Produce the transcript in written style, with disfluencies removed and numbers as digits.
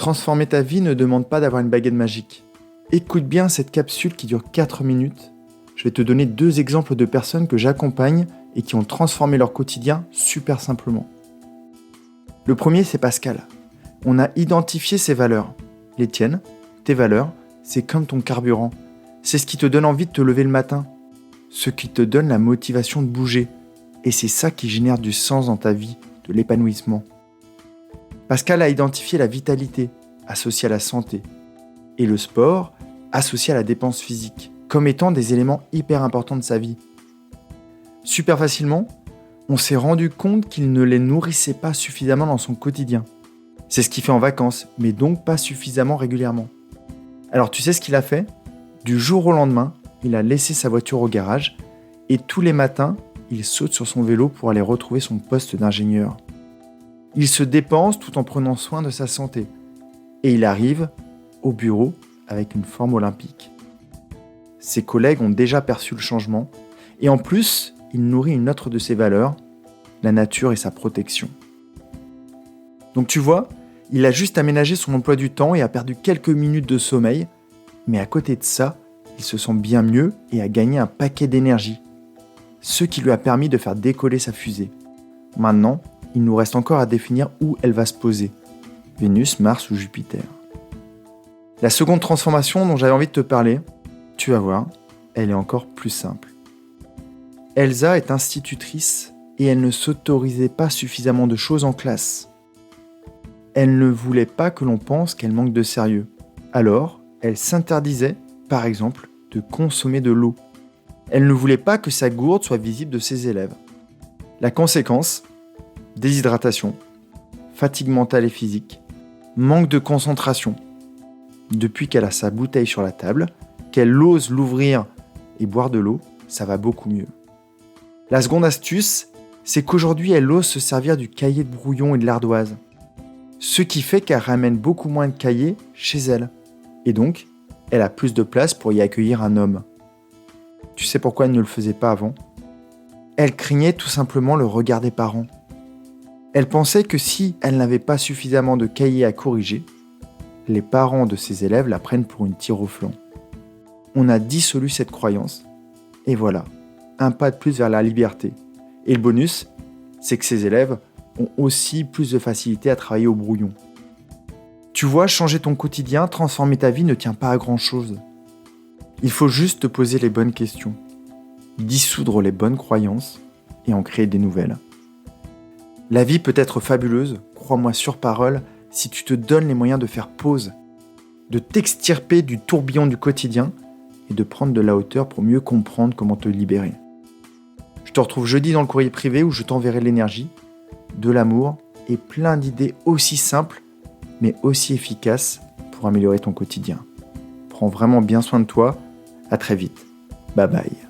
Transformer ta vie ne demande pas d'avoir une baguette magique. Écoute bien cette capsule qui dure 4 minutes. Je vais te donner 2 exemples de personnes que j'accompagne et qui ont transformé leur quotidien super simplement. Le premier, c'est Pascal. On a identifié ses valeurs. Les tiennes, tes valeurs, c'est comme ton carburant. C'est ce qui te donne envie de te lever le matin. Ce qui te donne la motivation de bouger. Et c'est ça qui génère du sens dans ta vie, de l'épanouissement. Pascal a identifié la vitalité, associée à la santé, et le sport, associé à la dépense physique, comme étant des éléments hyper importants de sa vie. Super facilement, on s'est rendu compte qu'il ne les nourrissait pas suffisamment dans son quotidien. C'est ce qu'il fait en vacances, mais donc pas suffisamment régulièrement. Alors tu sais ce qu'il a fait ? Du jour au lendemain, il a laissé sa voiture au garage, et tous les matins, il saute sur son vélo pour aller retrouver son poste d'ingénieur. Il se dépense tout en prenant soin de sa santé. Et il arrive au bureau avec une forme olympique. Ses collègues ont déjà perçu le changement. Et en plus, il nourrit une autre de ses valeurs, la nature et sa protection. Donc tu vois, il a juste aménagé son emploi du temps et a perdu quelques minutes de sommeil. Mais à côté de ça, il se sent bien mieux et a gagné un paquet d'énergie. Ce qui lui a permis de faire décoller sa fusée. Maintenant, il nous reste encore à définir où elle va se poser. Vénus, Mars ou Jupiter. La seconde transformation dont j'avais envie de te parler, tu vas voir, elle est encore plus simple. Elsa est institutrice et elle ne s'autorisait pas suffisamment de choses en classe. Elle ne voulait pas que l'on pense qu'elle manque de sérieux. Alors, elle s'interdisait, par exemple, de consommer de l'eau. Elle ne voulait pas que sa gourde soit visible de ses élèves. La conséquence, déshydratation, fatigue mentale et physique, manque de concentration. Depuis qu'elle a sa bouteille sur la table, qu'elle ose l'ouvrir et boire de l'eau, ça va beaucoup mieux. La seconde astuce, c'est qu'aujourd'hui elle ose se servir du cahier de brouillon et de l'ardoise. Ce qui fait qu'elle ramène beaucoup moins de cahiers chez elle. Et donc, elle a plus de place pour y accueillir un homme. Tu sais pourquoi elle ne le faisait pas avant ? Elle craignait tout simplement le regard des parents. Elle pensait que si elle n'avait pas suffisamment de cahiers à corriger, les parents de ses élèves la prennent pour une tire au flanc. On a dissolu cette croyance, et voilà, un pas de plus vers la liberté. Et le bonus, c'est que ses élèves ont aussi plus de facilité à travailler au brouillon. Tu vois, changer ton quotidien, transformer ta vie ne tient pas à grand-chose. Il faut juste te poser les bonnes questions, dissoudre les bonnes croyances et en créer des nouvelles. La vie peut être fabuleuse, crois-moi sur parole, si tu te donnes les moyens de faire pause, de t'extirper du tourbillon du quotidien et de prendre de la hauteur pour mieux comprendre comment te libérer. Je te retrouve jeudi dans le courrier privé où je t'enverrai de l'énergie, de l'amour et plein d'idées aussi simples mais aussi efficaces pour améliorer ton quotidien. Prends vraiment bien soin de toi, à très vite. Bye bye.